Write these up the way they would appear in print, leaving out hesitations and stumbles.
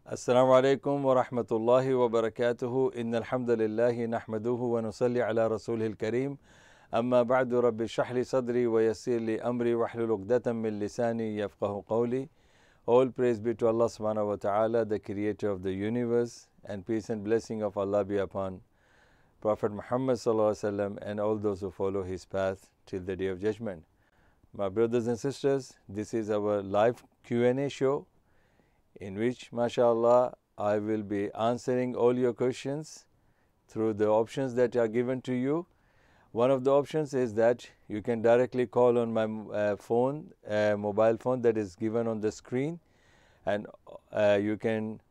Assalamu alaikum wa rahmatullahi wa barakatuhu. Inna alhamdulillahi nahmaduhu wa nusalli ala rasulil kareem. Amma ba'du, rabbi shrah li sadri wa yassir li amri wa hlul uqdatan min lisani yafqahu qawli. All praise be to Allah subhanahu wa ta'ala, the creator of the universe, and peace and blessing of Allah be upon Prophet Muhammad sallallahu alaihi wasallam and all those who follow his path till the day of judgment. My brothers and sisters, this is our live Q&A show, in which, mashallah, I will be answering all your questions through the options that are given to you. One of the options is that you can directly call on my mobile phone that is given on the screen, and you can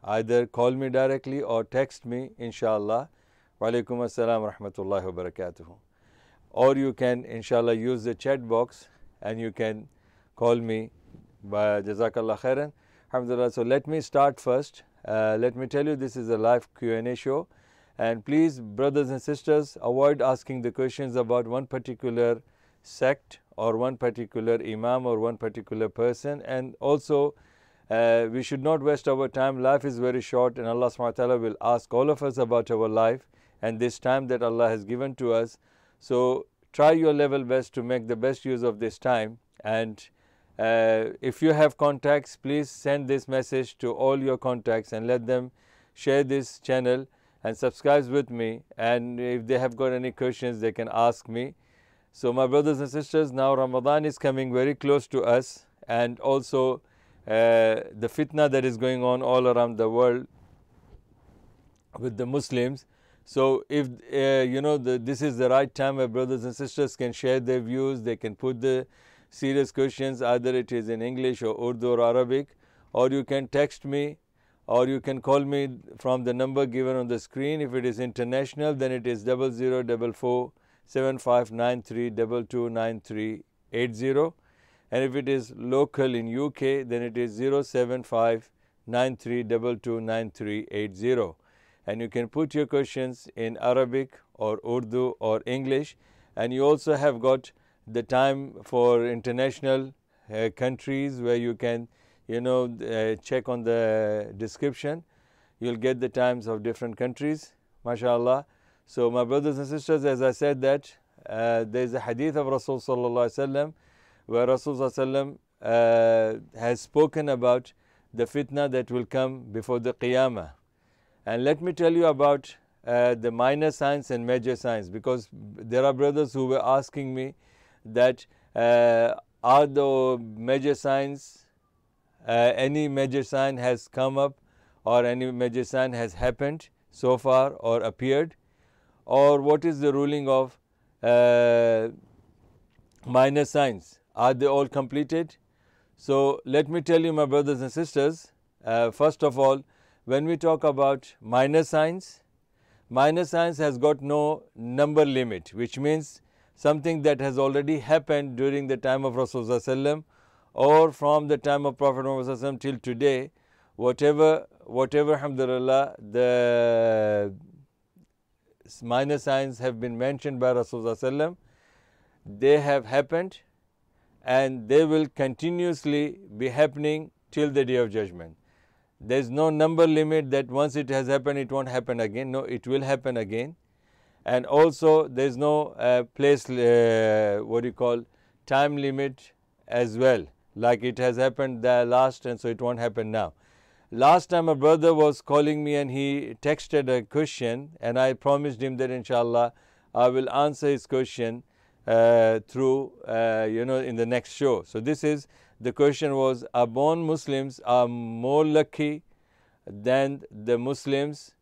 either call me directly or text me, inshallah. Wa alaikum assalam wa rahmatullahi wa barakatuhu. Or you can, inshallah, use the chat box and you can call me by Jazakallah khairan. Alhamdulillah. So let me start first. Let me tell you, this is a live Q&A show, and please, brothers and sisters, avoid asking the questions about one particular sect or one particular imam or one particular person. And also, we should not waste our time. Life is very short, and Allah subhanahu wa ta'ala will ask all of us about our life and this time that Allah has given to us. So try your level best to make the best use of this time. And if you have contacts, please send this message to all your contacts and let them share this channel and subscribe with me. And if they have got any questions, they can ask me. So my brothers and sisters, now Ramadan is coming very close to us, and also the fitna that is going on all around the world with the Muslims. So if this is the right time where brothers and sisters can share their views, they can put the serious questions, either it is in English or Urdu or Arabic, or you can text me, or you can call me from the number given on the screen. If it is international, then it is 0044 7593 229380, and if it is local in UK, then it is 075 93229380. And you can put your questions in Arabic or Urdu or English. And you also have got the time for international countries, where you can check on the description. You'll get the times of different countries, mashallah. So my brothers and sisters, as I said, that there is a hadith of Rasul sallallahu alaihi wasallam, where Rasul sallallahu alaihi wasallam has spoken about the fitna that will come before the Qiyamah. And let me tell you about the minor signs and major signs, because there are brothers who were asking me that are the major signs, any major sign has come up, or any major sign has happened so far or appeared, or what is the ruling of minor signs? Are they all completed? So let me tell you, my brothers and sisters, first of all, when we talk about minor signs has got no number limit, which means something that has already happened during the time of Rasulullah or from the time of Prophet Muhammad till today. Whatever alhamdulillah, the minor signs have been mentioned by Rasulullah, they have happened, and they will continuously be happening till the day of judgment. There is no number limit that once it has happened, it won't happen again. No, it will happen again. And also there is no time limit as well, like it has happened the last, and so it won't happen now. Last time a brother was calling me and he texted a question, and I promised him that inshallah I will answer his question through in the next show. So this is the question was, are born Muslims are more lucky than the Muslims?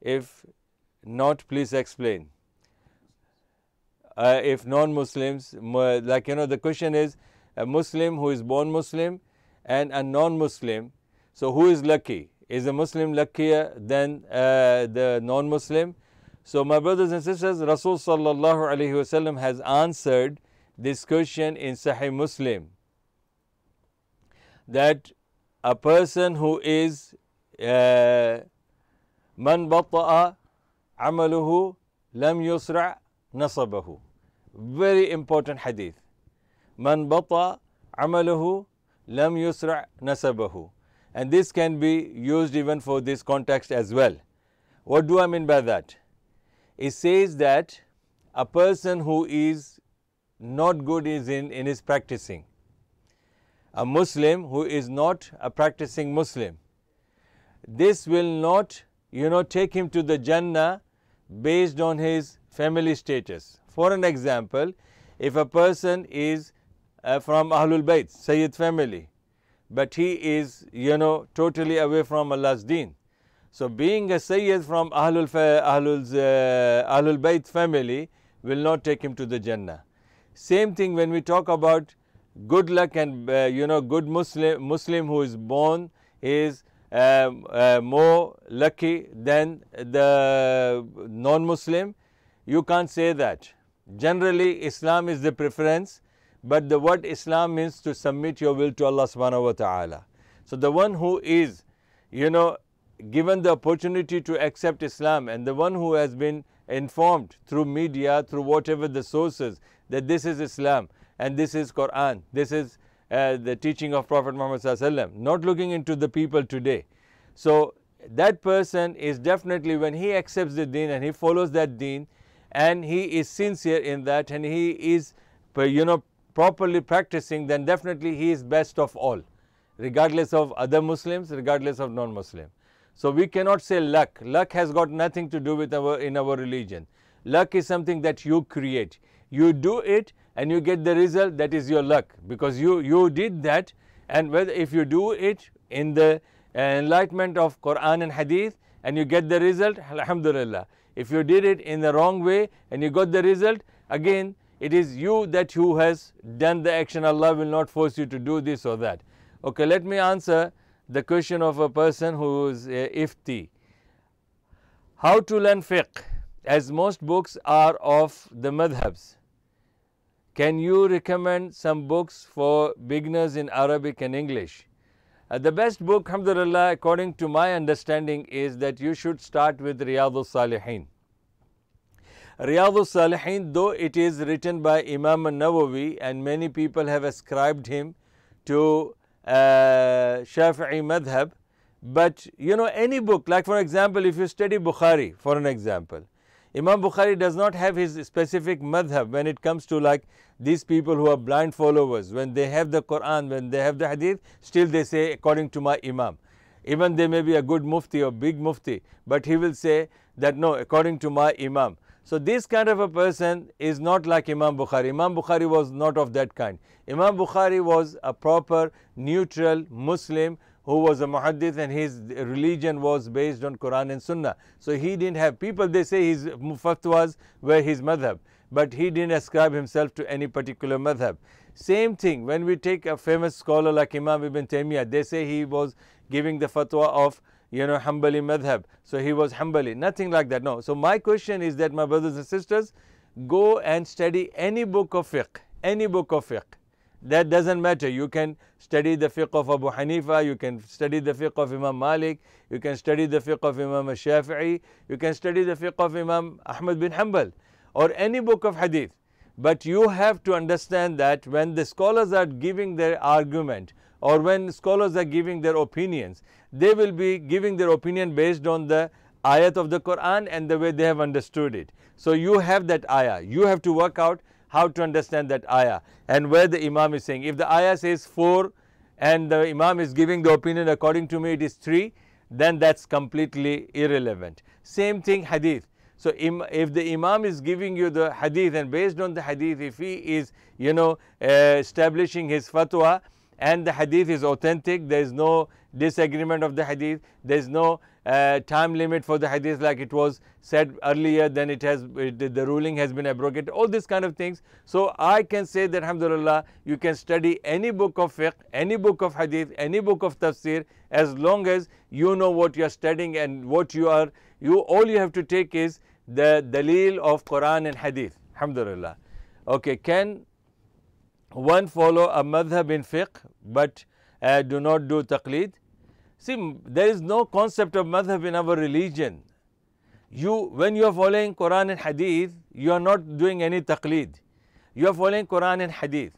If not, please explain. If non-Muslims, the question is a Muslim who is born Muslim and a non-Muslim. So who is lucky? Is a Muslim luckier than the non-Muslim? So my brothers and sisters, Rasul sallallahu alaihi wasallam has answered this question in Sahih Muslim, that a person who is man batta'a amaluhu lam yusra' nasabahu. Very important hadith. Man batta'a amaluhu lam yusra' nasabahu. And this can be used even for this context as well. What do I mean by that? It says that a person who is not good in his practicing, a Muslim who is not a practicing Muslim, this will not, take him to the Jannah based on his family status. For an example, if a person is from Ahlul Bayt, Sayyid family, but he is, totally away from Allah's deen. So being a Sayyid from Ahlul Bayt family will not take him to the Jannah. Same thing when we talk about good luck and, good Muslim who is born is more lucky than the non-Muslim. You can't say that. Generally, Islam is the preference, but the word Islam means to submit your will to Allah subhanahu wa ta'ala. So the one who is, given the opportunity to accept Islam, and the one who has been informed through media, through whatever the sources, that this is Islam and this is Quran, this is the teaching of Prophet Muhammad sallallahu alaihi wasallam, not looking into the people today. So that person is definitely, when he accepts the deen and he follows that deen and he is sincere in that and he is, properly practicing, then definitely he is best of all, regardless of other Muslims, regardless of non-Muslim. So we cannot say luck. Luck has got nothing to do with in our religion. Luck is something that you create. You do it and you get the result, that is your luck, because you did that. And whether if you do it in the enlightenment of Quran and Hadith and you get the result, alhamdulillah. If you did it in the wrong way and you got the result, again it is you that who has done the action. Allah will not force you to do this or that. Okay, let me answer the question of a person who is ifti. How to learn fiqh, as most books are of the madhabs. Can you recommend some books for beginners in Arabic and English? The best book, alhamdulillah, according to my understanding, is that you should start with Riyadul Salihin. Riyadul Salihin, though it is written by Imam Nawawi and many people have ascribed him to Shafi'i madhab, but any book, like for example, if you study Bukhari, for an example, Imam Bukhari does not have his specific madhab when it comes to like these people who are blind followers. When they have the Quran, when they have the Hadith, still they say according to my Imam. Even they may be a good mufti or big mufti, but he will say that no, according to my Imam. So this kind of a person is not like Imam Bukhari. Imam Bukhari was not of that kind. Imam Bukhari was a proper neutral Muslim who was a muhaddith, and his religion was based on Quran and Sunnah. So he didn't have, people they say his fatwas were his madhab, but he didn't ascribe himself to any particular madhab. Same thing when we take a famous scholar like Imam Ibn Taymiyyah, they say he was giving the fatwa of Hanbali madhab, so he was Hanbali. Nothing like that, no. So my question is that, my brothers and sisters, go and study any book of fiqh, any book of fiqh. That doesn't matter. You can study the fiqh of Abu Hanifa, you can study the fiqh of Imam Malik, you can study the fiqh of Imam Shafi'i, you can study the fiqh of Imam Ahmad bin Hanbal, or any book of hadith. But you have to understand that when the scholars are giving their argument, or when scholars are giving their opinions, they will be giving their opinion based on the ayat of the Quran and the way they have understood it. So you have that ayah, you have to work out how to understand that ayah and where the Imam is saying. If the ayah says 4 and the Imam is giving the opinion according to me it is 3, then that's completely irrelevant. Same thing hadith. So if the Imam is giving you the hadith, and based on the hadith, if he is establishing his fatwa and the hadith is authentic, there is no disagreement of the hadith, there is no time limit for the hadith like it was said earlier, then the ruling has been abrogated, all these kind of things. So I can say that alhamdulillah, you can study any book of fiqh, any book of hadith, any book of tafsir, as long as you know what you are studying and what all you have to take is the dalil of Quran and hadith, alhamdulillah. Okay, can one follow a madhab in fiqh but do not do taqleed? See, there is no concept of madhab in our religion. When you are following Quran and Hadith, you are not doing any taqleed. You are following Quran and Hadith.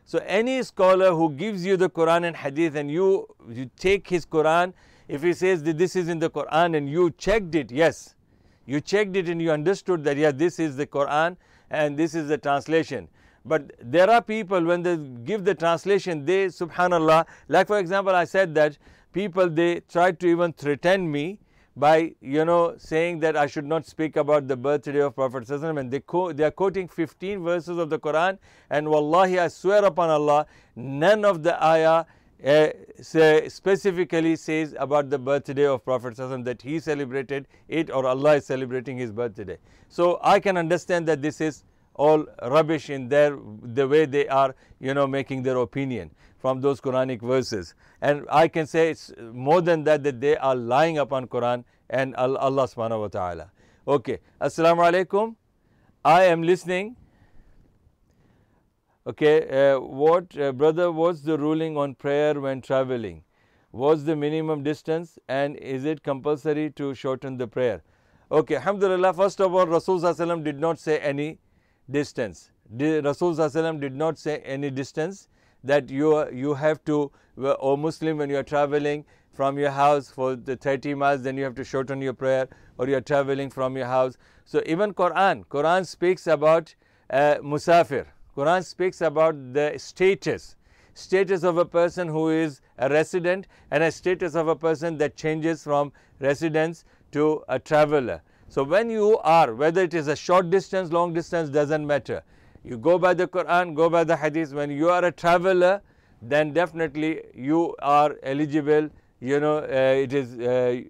So any scholar who gives you the Quran and Hadith and you take his Quran, if he says that this is in the Quran and you checked it, yes, you checked it and you understood that yes, this is the Quran and this is the translation. But there are people, when they give the translation, they, subhanallah, like for example, I said that people, they try to even threaten me by, saying that I should not speak about the birthday of Prophet ﷺ, and they are quoting 15 verses of the Quran, and wallahi, I swear upon Allah, none of the ayah specifically says about the birthday of Prophet ﷺ, that he celebrated it or Allah is celebrating his birthday. So I can understand that this is all rubbish in the way they are, making their opinion from those Quranic verses. And I can say it's more than that, that they are lying upon Quran and Allah subhanahu wa ta'ala. Okay, Assalamu alaikum. I am listening. Okay, brother, what's the ruling on prayer when traveling? What's the minimum distance and is it compulsory to shorten the prayer? Okay, alhamdulillah, first of all, Rasul sallallahu alaihi wasallam did not say any distance. Rasul sallallahu alaihi wasallam did not say any distance that you have to, or Muslim, when you are traveling from your house for the 30 miles, then you have to shorten your prayer, or you are traveling from your house. So even Quran speaks about musafir. Quran speaks about the status of a person who is a resident and a status of a person that changes from residence to a traveler. So when you are, whether it is a short distance, long distance, doesn't matter. You go by the Quran, go by the Hadith. When you are a traveler, then definitely you are eligible, it is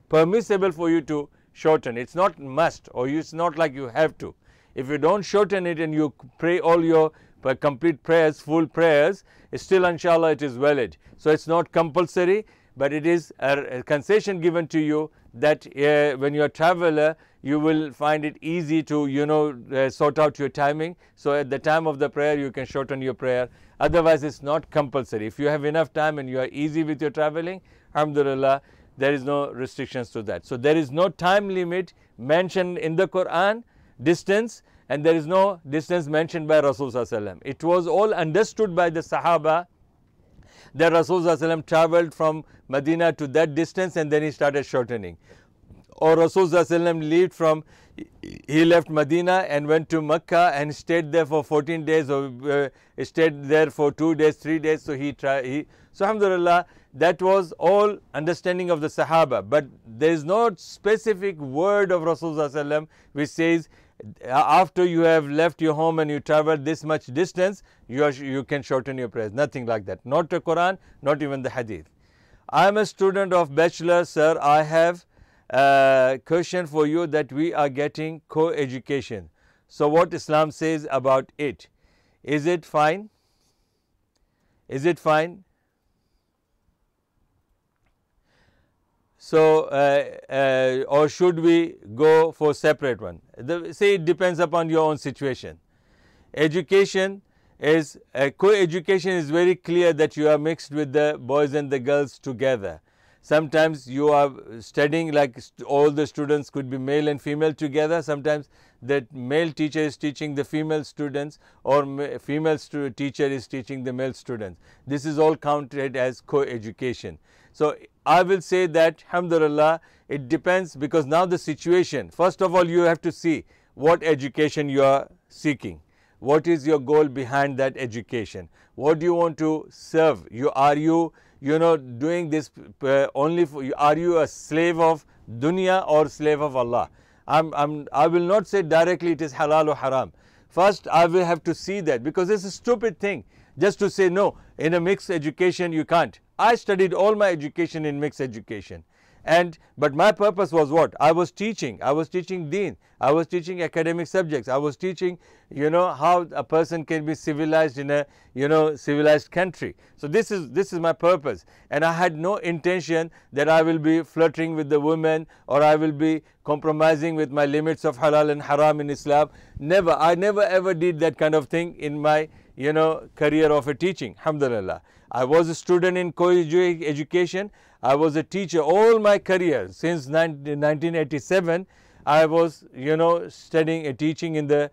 permissible for you to shorten. It's not must, or it's not like you have to. If you don't shorten it and you pray all your complete prayers, full prayers, still inshallah it is valid. So it's not compulsory, but it is a concession given to you that when you are a traveler, you will find it easy to sort out your timing. So at the time of the prayer you can shorten your prayer. Otherwise it's not compulsory. If you have enough time and you are easy with your traveling, alhamdulillah, there is no restrictions to that. So there is no time limit mentioned in the Quran, distance, and there is no distance mentioned by Rasul sallallahu alaihi wasallam. It was all understood by the Sahaba that Rasul sallallahu alaihi wasallam traveled from Medina to that distance and then he started shortening. Or Rasul sallallahu alaihi wasallam he left Medina and went to Mecca and stayed there for 14 days or stayed there for 2 days, 3 days. So so alhamdulillah, that was all understanding of the Sahaba. But there is no specific word of Rasul sallallahu alaihi wasallam which says after you have left your home and you travel this much distance, you can shorten your prayers. Nothing like that. Not the Quran, not even the Hadith. I am a student of bachelor, sir. I have a question for you that we are getting co-education. So what Islam says about it? Is it fine? Is it fine? So, or should we go for separate one? Say it depends upon your own situation. Education is, co-education is very clear that you are mixed with the boys and the girls together. Sometimes you are studying like all the students could be male and female together. Sometimes the male teacher is teaching the female students or female teacher is teaching the male students. This is all counted as co-education. So I will say that alhamdulillah, it depends, because now the situation, first of all you have to see what education you are seeking. What is your goal behind that education? What do you want to serve? Are you doing this only for you? Are you a slave of dunya or slave of Allah? I will not say directly it is halal or haram. First I will have to see that, because it's a stupid thing just to say no, in a mixed education you can't. I studied all my education in mixed education. But my purpose was what? I was teaching deen. I was teaching academic subjects. I was teaching, how a person can be civilized in a, civilized country. So this is my purpose. And I had no intention that I will be flirting with the women or I will be compromising with my limits of halal and haram in Islam. Never. I never ever did that kind of thing in my, career of a teaching. Alhamdulillah. I was a student in co-education. I was a teacher all my career since 1987. I was, studying teaching in the,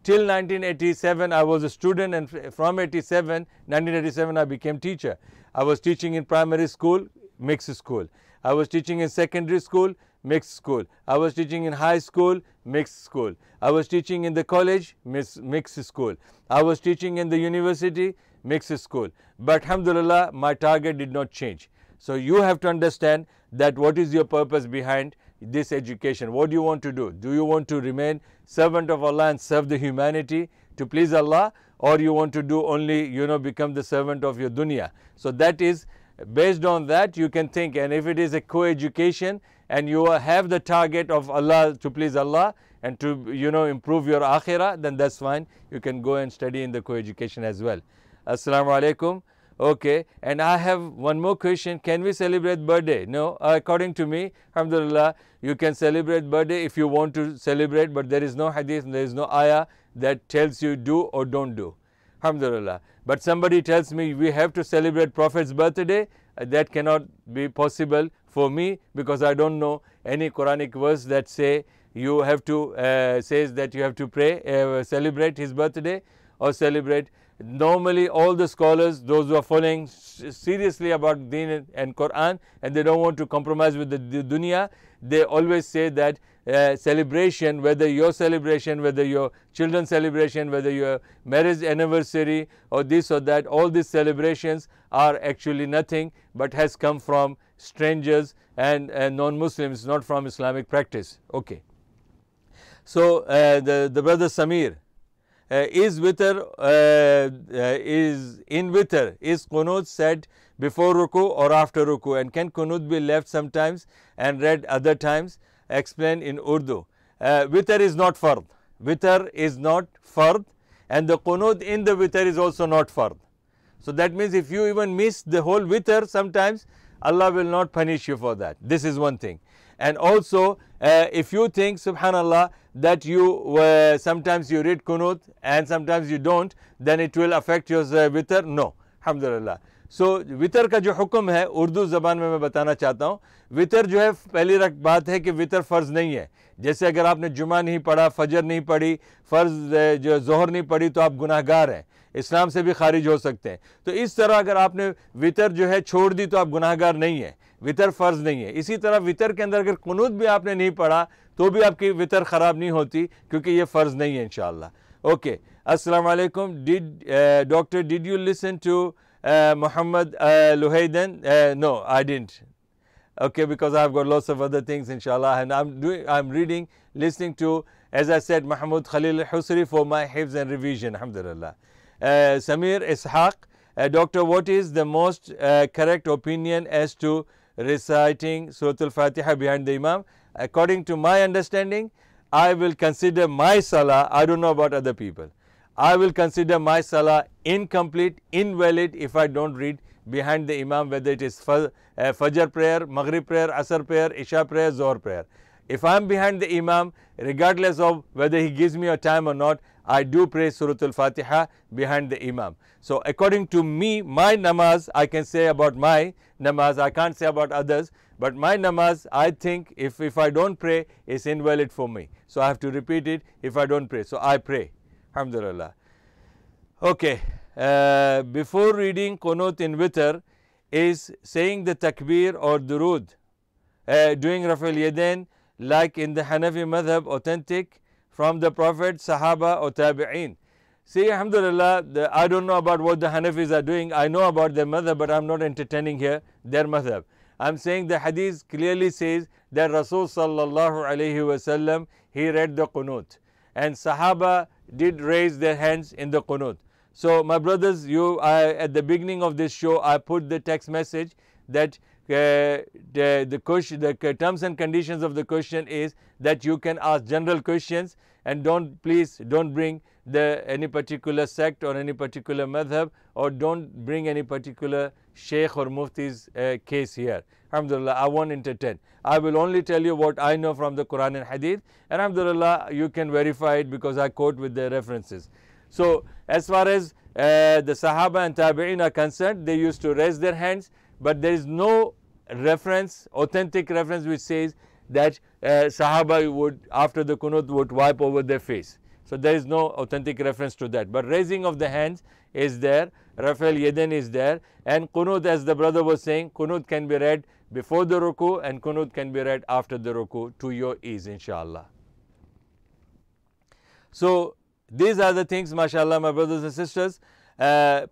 till 1987 I was a student, and from 1987 I became teacher. I was teaching in primary school, mixed school. I was teaching in secondary school, mixed school. I was teaching in high school, mixed school. I was teaching in the college, mixed school. I was teaching in the university, mixed school. But alhamdulillah, my target did not change. So you have to understand that what is your purpose behind this education. What do you want to do? Do you want to remain servant of Allah and serve the humanity to please Allah, or you want to do only, become the servant of your dunya? So that is based on that you can think. And if it is a co-education and you have the target of Allah, to please Allah and to improve your akhirah, then that's fine. You can go and study in the co-education as well. Assalamu alaikum. Okay, and I have one more question. Can we celebrate birthday? No, according to me, alhamdulillah, you can celebrate birthday if you want to celebrate, but there is no hadith, there is no ayah that tells you do or don't do. Alhamdulillah. But somebody tells me we have to celebrate Prophet's birthday, that cannot be possible for me, because I don't know any Quranic verse that say you have to, says that you have to pray, celebrate his birthday or celebrate. Normally all the scholars, those who are following seriously about Deen and Quran, and they don't want to compromise with the dunya, they always say that celebration, whether your celebration, whether your children's celebration, whether your marriage anniversary or this or that, all these celebrations are actually nothing but has come from strangers and non-Muslims, not from Islamic practice. Okay. So the brother Samir, is Witter, is in Witter, is Qunut said before ruku or after ruku, and can Qunut be left sometimes and read other times? Explain in Urdu. Witter is not fard. Witter is not fard, and the Qunut in the Witter is also not fard. So that means if you even miss the whole Witter sometimes, Allah will not punish you for that. This is one thing. And also if you think, subhanallah, that you sometimes you read Qunut and sometimes you don't, then it will affect your Witter. No, alhamdulillah. So वितर का जो हुक्म है उर्दू ज़बान में मैं बताना चाहता हूँ. वितर जो है, पहली बात है कि वितर फ़र्ज़ नहीं है. जैसे अगर आपने जुमा नहीं पढ़ा, फजर नहीं पढ़ी, फ़र्ज़ जो ज़ोहर नहीं पढ़ी, तो आप गुनाहगार हैं, इस्लाम से भी खारिज हो सकते हैं. तो इस तरह अगर आपने वितर जो है छोड़ दी तो आप गुनाहगार नहीं है, वितर फ़र्ज़ नहीं है. इसी तरह वितर के अंदर अगर कुनूत भी आपने नहीं पढ़ा तो भी आपकी वितर ख़राब नहीं होती, क्योंकि ये फ़र्ज़ नहीं है इंशाअल्लाह. ओके, अस्सलाम वालेकुम. Doctor, did you listen to Muhammad Luhaydan? No, I didn't. Okay, because I've got lots of other things, inshallah, and I'm listening to, as I said, Mahmoud Khalil Husri for my hifz and revision, alhamdulillah. Samir Ishaq, doctor, what is the most correct opinion as to reciting Surah Al-Fatiha behind the Imam? According to my understanding, I will consider my salah, I don't know about other people, I will consider my salah incomplete, invalid if I don't read behind the Imam, whether it is Fajr prayer, Maghrib prayer, Asr prayer, Isha prayer, Zohar prayer. If I am behind the Imam, regardless of whether he gives me a time or not, I do pray Surah Al-Fatiha behind the Imam. So according to me, my namaz, I can say about my namaz, I can't say about others, but my namaz, I think if I don't pray, it's invalid for me. So I have to repeat it if I don't pray. So I pray. Alhamdulillah. Okay, before reading Qunut in Witter, is saying the takbir or durud, doing Raf'al Yadain like in the Hanafi madhab authentic from the Prophet, Sahaba or Tabi'een. See, alhamdulillah, I don't know about what the Hanafis are doing. I know about their madhab, but I'm not entertaining here their madhab. I'm saying the hadith clearly says that Rasul sallallahu alayhi wasallam, he read the Qunut, and Sahaba did raise their hands in the Qunut. So my brothers, at the beginning of this show, I put the text message that the terms and conditions of the question is that you can ask general questions, and please don't bring any particular sect or any particular madhab, or don't bring any particular sheikh or mufti's case here. Alhamdulillah, I won't entertain. I will only tell you what I know from the Quran and Hadith, and alhamdulillah, you can verify it because I quote with the references. So as far as the Sahaba and Tabi'in are concerned, they used to raise their hands, but there is no reference, authentic reference, which says that Sahaba would, after the qunut, would wipe over their face. So there is no authentic reference to that. But raising of the hands is there, Rafa'il Yadain is there, and qunut, as the brother was saying, qunut can be read before the ruku and qunut can be read after the ruku to your ease, inshallah. So these are the things, mashallah, my brothers and sisters.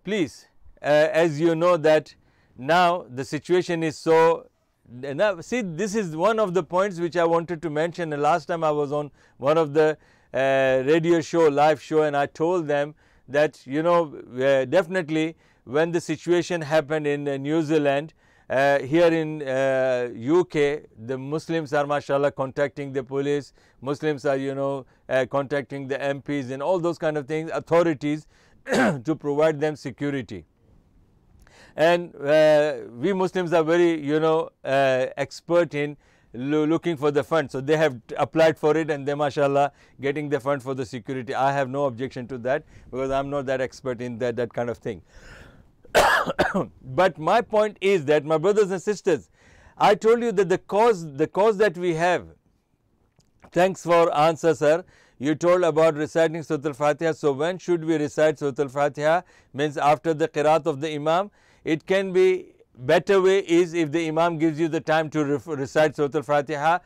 Please, as you know that now the situation is so, now see, this is one of the points which I wanted to mention. The last time I was on one of the radio show, live show, and I told them that, you know, definitely when the situation happened in New Zealand, here in UK, the Muslims are, mashallah, contacting the police, Muslims are, you know, contacting the MPs and all those kind of things, authorities to provide them security. And we Muslims are very, you know, expert in looking for the fund. So they have applied for it and they, mashallah, getting the fund for the security. I have no objection to that because I'm not that expert in that kind of thing. But my point is that, my brothers and sisters, I told you that the cause that we have, thanks for answer, sir. You told about reciting Surah Al-Fatiha. So when should we recite Surah Al-Fatiha? Means after the qiraat of the Imam. It can be, better way is if the Imam gives you the time to recite Surah Al-Fatiha,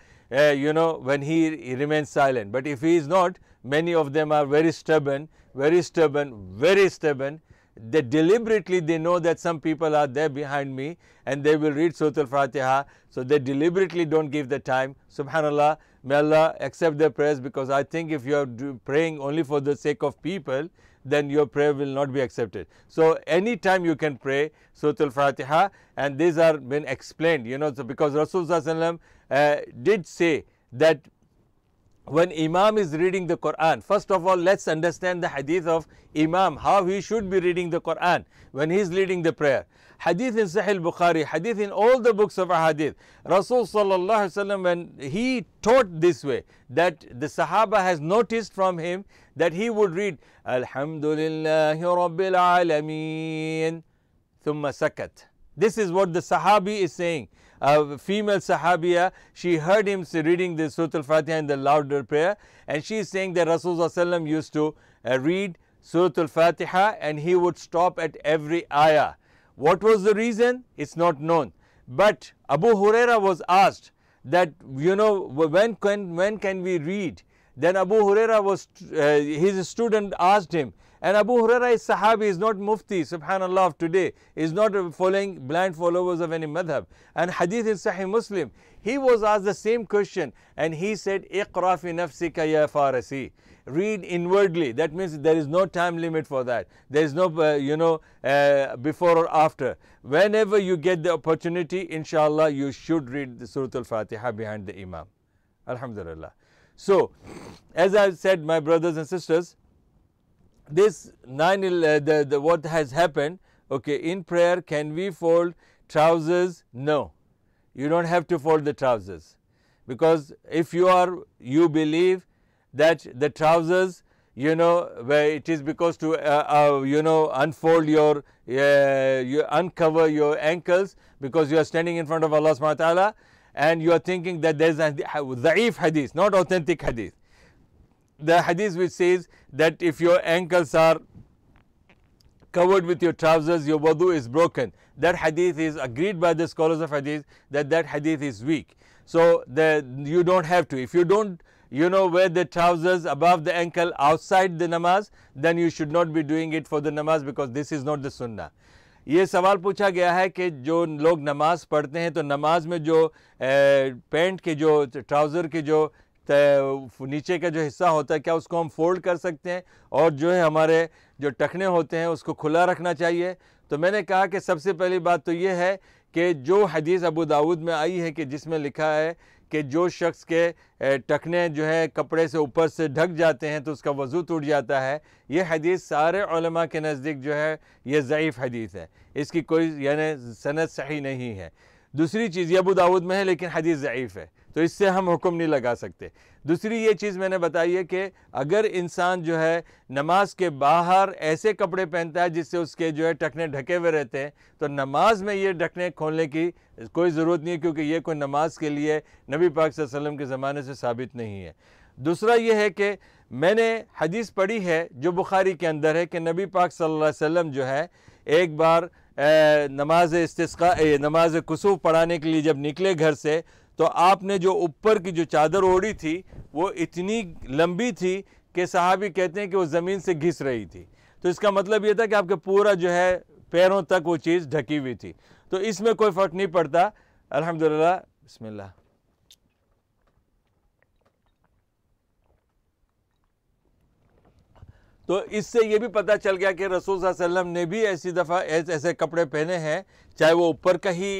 you know, when he remains silent. But if he is not, many of them are very stubborn, very stubborn, very stubborn. They deliberately, they know that some people are there behind me and they will read Surah Al-Fatiha. So they deliberately don't give the time. Subhanallah, may Allah accept their prayers, because I think if you are praying only for the sake of people, then your prayer will not be accepted. So any time you can pray Surah Al-Fatiha, and these are been explained, you know, so because Rasulullah did say that when Imam is reading the Quran, first of all, let's understand the hadith of Imam, how he should be reading the Quran when he is leading the prayer. Hadith in Sahih Bukhari, hadith in all the books of hadith. Rasul sallallahu alaihi wasallam, when he taught this way, that the Sahaba has noticed from him that he would read Alhamdulillahi Rabbil Alameen thumma sakat. This is what the Sahabi is saying. A female Sahabiya, she heard him reading the Surah Al-Fatiha in the louder prayer, and she is saying that Rasulullah used to read Surah Al-Fatiha and he would stop at every ayah. What was the reason? It's not known. But Abu Huraira was asked that, you know, when can we read? Then Abu Huraira was, his student asked him, and Abu Huraira is Sahabi, is not Mufti, subhanallah, of today, is not following blind followers of any madhab. And hadith in Sahih Muslim, he was asked the same question and he said, Iqra fi nafsika ya Farasi. Read inwardly. That means there is no time limit for that. There is no, before or after. Whenever you get the opportunity, inshallah, you should read the Surah Al-Fatiha behind the Imam. Alhamdulillah. So, as I said, my brothers and sisters, this what has happened, okay, in prayer, can we fold trousers? No, you don't have to fold the trousers, because if you believe that the trousers, you know, where it is because to you know, unfold you uncover your ankles because you are standing in front of Allah subhanahu wa ta'ala, and you are thinking that there is a da'if hadith, not authentic hadith. The hadith which says that if your ankles are covered with your trousers, your wudu is broken. That hadith is agreed by the scholars of hadith that hadith is weak. So you don't have to. If you don't, you know, wear the trousers above the ankle outside the namaz, then you should not be doing it for the namaz, because this is not the sunnah. ये सवाल पूछा गया है कि जो लोग नमाज पढ़ते हैं तो नमाज में जो पैंट के जो ट्राउज़र के जो नीचे का जो हिस्सा होता है, क्या उसको हम फोल्ड कर सकते हैं, और जो है हमारे जो टखने होते हैं उसको खुला रखना चाहिए। तो मैंने कहा कि सबसे पहली बात तो ये है कि जो हदीस अबू दाऊद में आई है कि जिसमें लिखा है कि जो शख्स के टखने जो है कपड़े से ऊपर से ढक जाते हैं तो उसका वज़ू टूट जाता है, ये हदीस सारे उलमा के नज़दीक जो है ये ज़ईफ़ हदीस है, इसकी कोई यानी सनद सही नहीं है। दूसरी चीज़, ये अबू दाऊद में है लेकिन हदीस ज़ईफ़ है। तो इससे हम हुक्म नहीं लगा सकते। दूसरी ये चीज़ मैंने बताई है कि अगर इंसान जो है नमाज के बाहर ऐसे कपड़े पहनता है जिससे उसके जो है टखने ढके हुए रहते हैं, तो नमाज में ये ढकने खोलने की कोई ज़रूरत नहीं है, क्योंकि ये कोई नमाज के लिए नबी पाक सल्लल्लाहु अलैहि वसल्लम के ज़माने से साबित नहीं है। दूसरा ये है कि मैंने हदीस पढ़ी है जो बुखारी के अंदर है कि नबी पाक सल्लल्लाहु अलैहि वसल्लम जो है एक बार नमाज इस्तिस्का नमाज कुसूफ पढ़ाने के लिए जब निकले घर से, तो आपने जो ऊपर की जो चादर ओढ़ी थी वो इतनी लंबी थी कि सहाबी कहते हैं कि वो ज़मीन से घिस रही थी। तो इसका मतलब ये था कि आपके पूरा जो है पैरों तक वो चीज़ ढकी हुई थी। तो इसमें कोई फ़र्क नहीं पड़ता। अल्हम्दुलिल्लाह, बिस्मिल्लाह। तो इससे ये भी पता चल गया कि रसूल सल्लल्लाहु अलैहि वसल्लम ने भी ऐसी दफ़ा ऐसे कपड़े पहने हैं, चाहे वो ऊपर का ही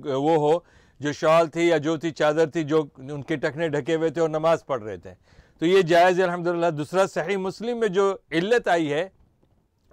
वो हो, जो शॉल थी या जो थी चादर थी जो उनके टखने ढके हुए थे और नमाज पढ़ रहे थे, तो ये जायज़ है अल्हम्दुलिल्लाह। दूसरा, सही मुस्लिम में जो इल्लत आई है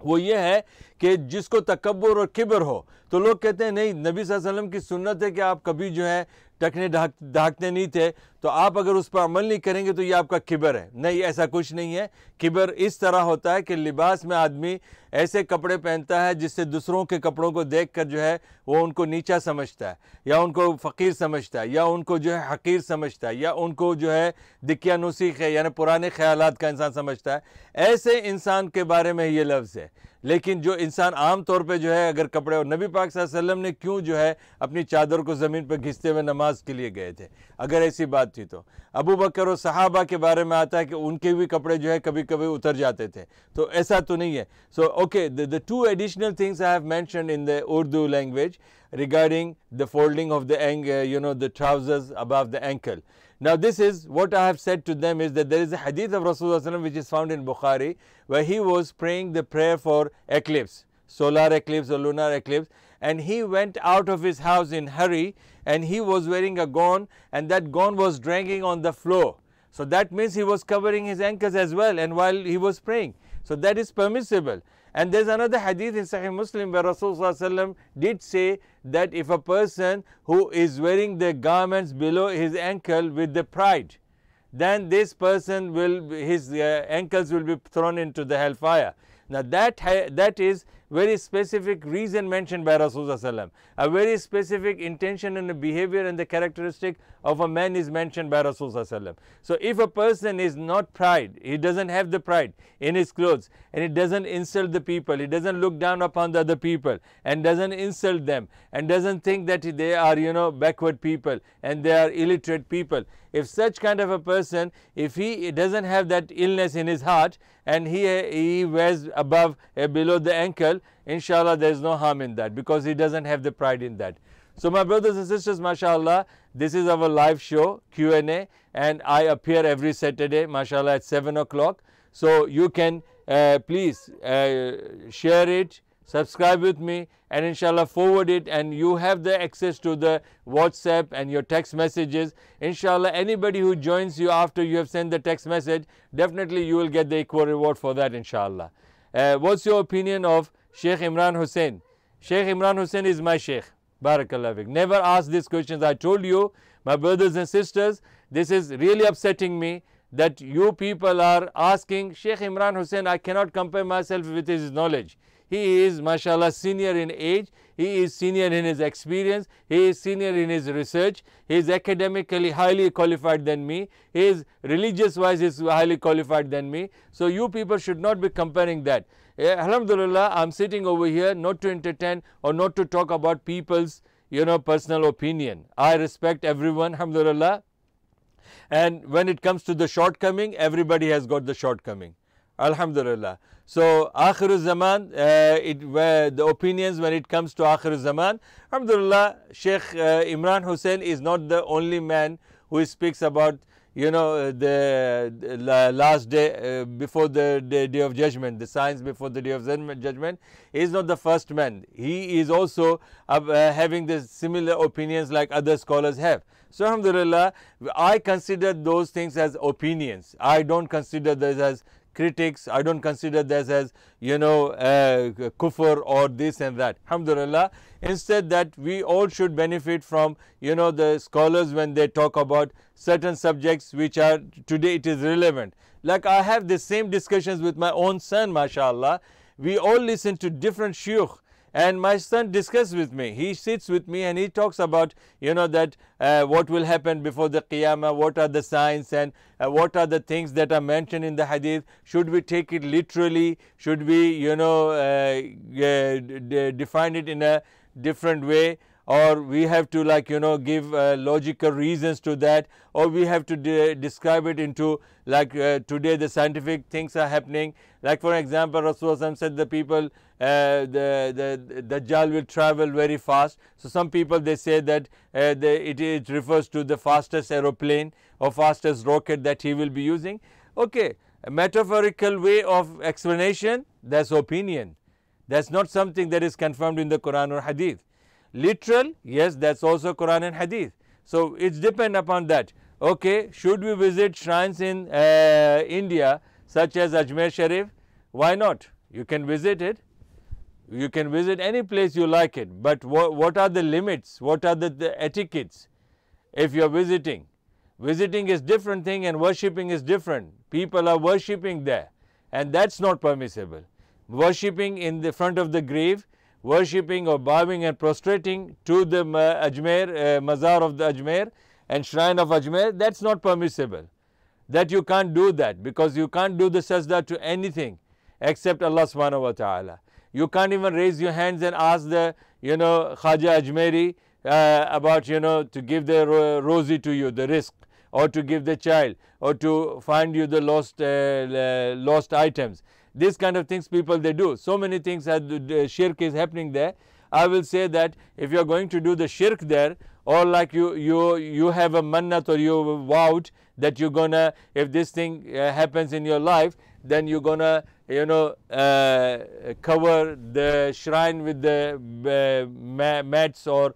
वो ये है कि जिसको तकब्बुर और किब्र हो, तो लोग कहते हैं नहीं, नबी सल्लल्लाहु अलैहि वसल्लम की सुन्नत है कि आप कभी जो है टखने ढाकते नहीं थे, तो आप अगर उस पर अमल नहीं करेंगे तो ये आपका किब्र है। नहीं, ऐसा कुछ नहीं है। किब्र इस तरह होता है कि लिबास में आदमी ऐसे कपड़े पहनता है जिससे दूसरों के कपड़ों को देखकर जो है वो उनको नीचा समझता है, या उनको फ़कीर समझता है, या उनको जो है हकीर समझता है, या उनको जो है दिक्यानुसीख है यानी पुराने ख्यालात का इंसान समझता है। ऐसे इंसान के बारे में ये लफ्ज़ है। लेकिन जो इंसान आम तौर पे जो है अगर कपड़े, और नबी पाक सल्लल्लाहु अलैहि वसल्लम ने क्यों जो है अपनी चादर को ज़मीन पर घिसते हुए नमाज के लिए गए थे, अगर ऐसी बात थी तो। अबू बकर और सहाबा के बारे में आता है कि उनके भी कपड़े जो है कभी कभी उतर जाते थे, तो ऐसा तो नहीं है। So okay, the two additional things I have mentioned in the Urdu language regarding the folding of the the trousers above the ankle. Now this is what I have said to them, is that there is a hadith of Rasulullah which is found in Bukhari, where he was praying the prayer for eclipse, solar eclipse or lunar eclipse, and he went out of his house in hurry, and he was wearing a gown, and that gown was dragging on the floor. So that means he was covering his ankles as well, and while he was praying. So that is permissible. And there's another hadith in Sahih Muslim where Rasulullah did say that if a person who is wearing the garments below his ankle with the pride, then this person will, his ankles will be thrown into the hellfire. Now that is very specific reason mentioned by Rasulullah. A very specific intention and the behavior and the characteristic of a man is mentioned by Rasulullah. So if a person is not pride, he doesn't have the pride in his clothes, and he doesn't insult the people, he doesn't look down upon the other people and doesn't insult them, and doesn't think that they are backward people and they are illiterate people. If such kind of a person, if he doesn't have that illness in his heart, and he wears above below the ankle, inshallah there is no harm in that, because he doesn't have the pride in that. So my brothers and sisters, mashallah, this is our live show Q&A, and I appear every Saturday, mashallah, at 7 o'clock. So you can please share it, subscribe with me, and inshallah forward it, and you have the access to the WhatsApp and your text messages. Inshallah, anybody who joins you after you have sent the text message, definitely you will get the equal reward for that, inshallah. What's your opinion of Shaykh Imran Hussain? Shaykh Imran Hussain is my Shaykh. Barakallah fiqh. Never ask these questions. I told you, my brothers and sisters, this is really upsetting me that you people are asking Shaykh Imran Hussain. I cannot compare myself with his knowledge. He is, mashallah, senior in age, he is senior in his experience, he is senior in his research, he is academically highly qualified than me, he is religious wise is highly qualified than me. So you people should not be comparing that. Alhamdulillah, I am sitting over here not to entertain or not to talk about people's personal opinion. I respect everyone, alhamdulillah. And when it comes to the shortcoming, everybody has got the shortcoming, alhamdulillah. So Akhir Zaman, the opinions when it comes to Akhir Zaman, alhamdulillah, Shaykh Imran Hussain is not the only man who speaks about the last day before the day of judgment, the signs before the day of judgment. He is not the first man. He is also having the similar opinions like other scholars have. So alhamdulillah, I consider those things as opinions. I don't consider those as critics. I don't consider this as, kufr or this and that. Alhamdulillah. Instead, that we all should benefit from, the scholars when they talk about certain subjects which are today it is relevant. Like I have the same discussions with my own son, mashallah. We all listen to different shuyukh. And my son discusses with me. He sits with me and he talks about, that what will happen before the Qiyamah, what are the signs, and what are the things that are mentioned in the hadith. Should we take it literally? Should we, define it in a different way? Or we have to give logical reasons to that, or we have to describe it into today the scientific things are happening. Like for example, Rasulullah said the people, the Dajjal will travel very fast. So some people they say that it refers to the fastest aeroplane or fastest rocket that he will be using. Okay, a metaphorical way of explanation, that's opinion. That's not something that is confirmed in the Quran or Hadith. Literal, yes, that's also Quran and Hadith. So it's depend upon that. Okay, should we visit shrines in India such as Ajmer Sharif? Why not? You can visit it. You can visit any place you like it. But what are the limits? What are the etiquettes if you are visiting? Visiting is different thing and worshipping is different. People are worshipping there and that's not permissible. Worshipping in the front of the grave, worshipping or bowing and prostrating to the mazar of the Ajmer and shrine of Ajmer, that's not permissible. That you can't do that, because you can't do the sajda to anything except Allah subhanahu wa ta'ala. You can't even raise your hands and ask the Khaja Ajmeri about to give the rosy to you, the rizq, or to give the child, or to find you the lost items. These kind of things people they do. So many things that shirk is happening there. I will say that if you are going to do the shirk there, or like you have a mannat or you vowed that you're gonna, if this thing happens in your life, then you're gonna cover the shrine with the mats or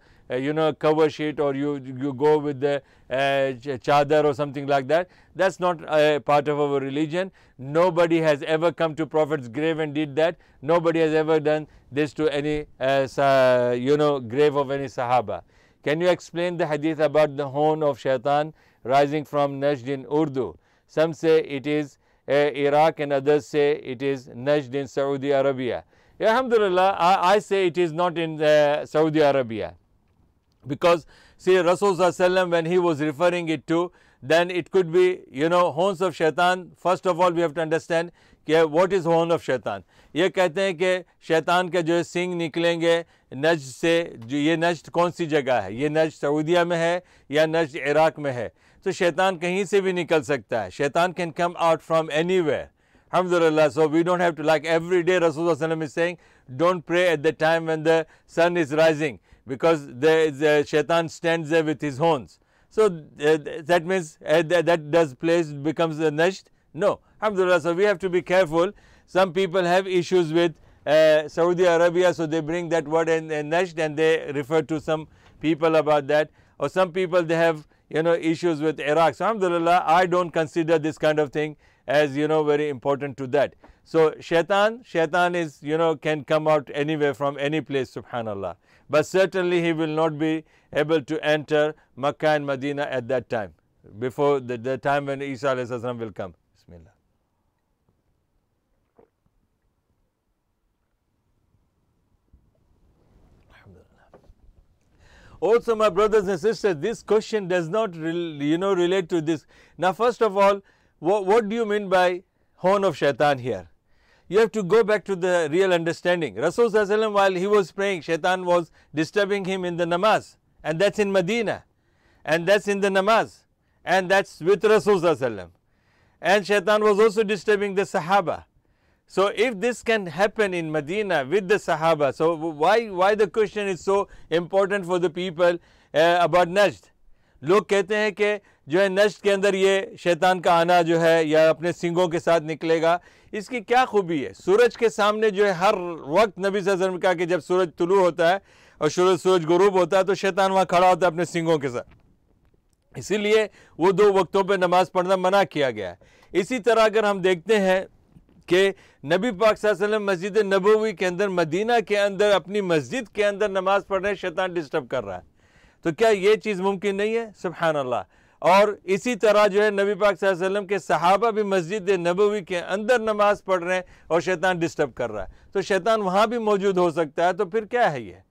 cover sheet, or you go with the chadar or something like that. That's not a part of our religion. Nobody has ever come to Prophet's grave and did that. Nobody has ever done this to any grave of any Sahaba. Can you explain the hadith about the horn of Shaitaan rising from Najd in Urdu? Some say it is Iraq and others say it is Najd in Saudi Arabia. Alhamdulillah, I say it is not in Saudi Arabia. Because see, Rasulullah when he was referring it to, then it could be horns of Shaitan. First of all we have to understand what is horn of Shaitan. ये कहते हैं कि शैतान के जो सिंग निकलेंगे नज्द से, जो ये नज्द कौन सी जगह है, ये नज्द सऊदिया में है या नज्द इराक में है, तो शैतान कहीं से भी निकल सकता है. शैतान can come out from anywhere. Alhamdulillah, so we don't have to, like every day Rasulullah is saying, don't pray at the time when the sun is rising, because the shaitan stands there with his horns. So that means that does place becomes a najd? No. Alhamdulillah, so we have to be careful. Some people have issues with Saudi Arabia, so they bring that word in najd and they refer to some people about that. Or some people they have issues with Iraq. So alhamdulillah, I don't consider this kind of thing as very important to that. So shaitan is can come out anywhere from any place, subhanallah. But certainly he will not be able to enter Makkah and Medina at that time, before the time when Isa alayhi salam will come. Bismillah. Also, my brothers and sisters, this question does not relate to this. Now first of all, what do you mean by horn of shaitan here? You have to go back to the real understanding. Rasulullah while he was praying, shaitan was disturbing him in the namaz, and that's in Medina, and that's in the namaz, and that's with Rasulullah. And shaitan was also disturbing the Sahaba. So if this can happen in Medina with the Sahaba, so why the question is so important for the people about Najd? लोग कहते हैं कि जो है नज्द के अंदर ये शैतान का आना जो है या अपने सिंगों के साथ निकलेगा, इसकी क्या खूबी है? सूरज के सामने जो है हर वक्त नबी सल्लल्लाहु अलैहि वसल्लम का कि जब सूरज तुलू होता है और सूरज गुरूब होता है तो शैतान वहाँ खड़ा होता है अपने सिंगों के साथ. इसीलिए वो दो वक्तों पे नमाज पढ़ना मना किया गया है. इसी तरह अगर हम देखते हैं कि नबी पाक सल्लल्लाहु अलैहि वसल्लम मस्जिद नबवी के अंदर मदीना के अंदर अपनी मस्जिद के अंदर नमाज पढ़ रहे हैं, शैतान डिस्टर्ब कर रहा है। तो क्या ये चीज़ मुमकिन नहीं है? सुभान अल्लाह। और इसी तरह जो है नबी पाक सल्लल्लाहु अलैहि वसल्लम के सहाबा भी मस्जिद नबवी के अंदर नमाज पढ़ रहे हैं और शैतान डिस्टर्ब कर रहा है। तो शैतान वहाँ भी मौजूद हो सकता है, तो फिर क्या है ये?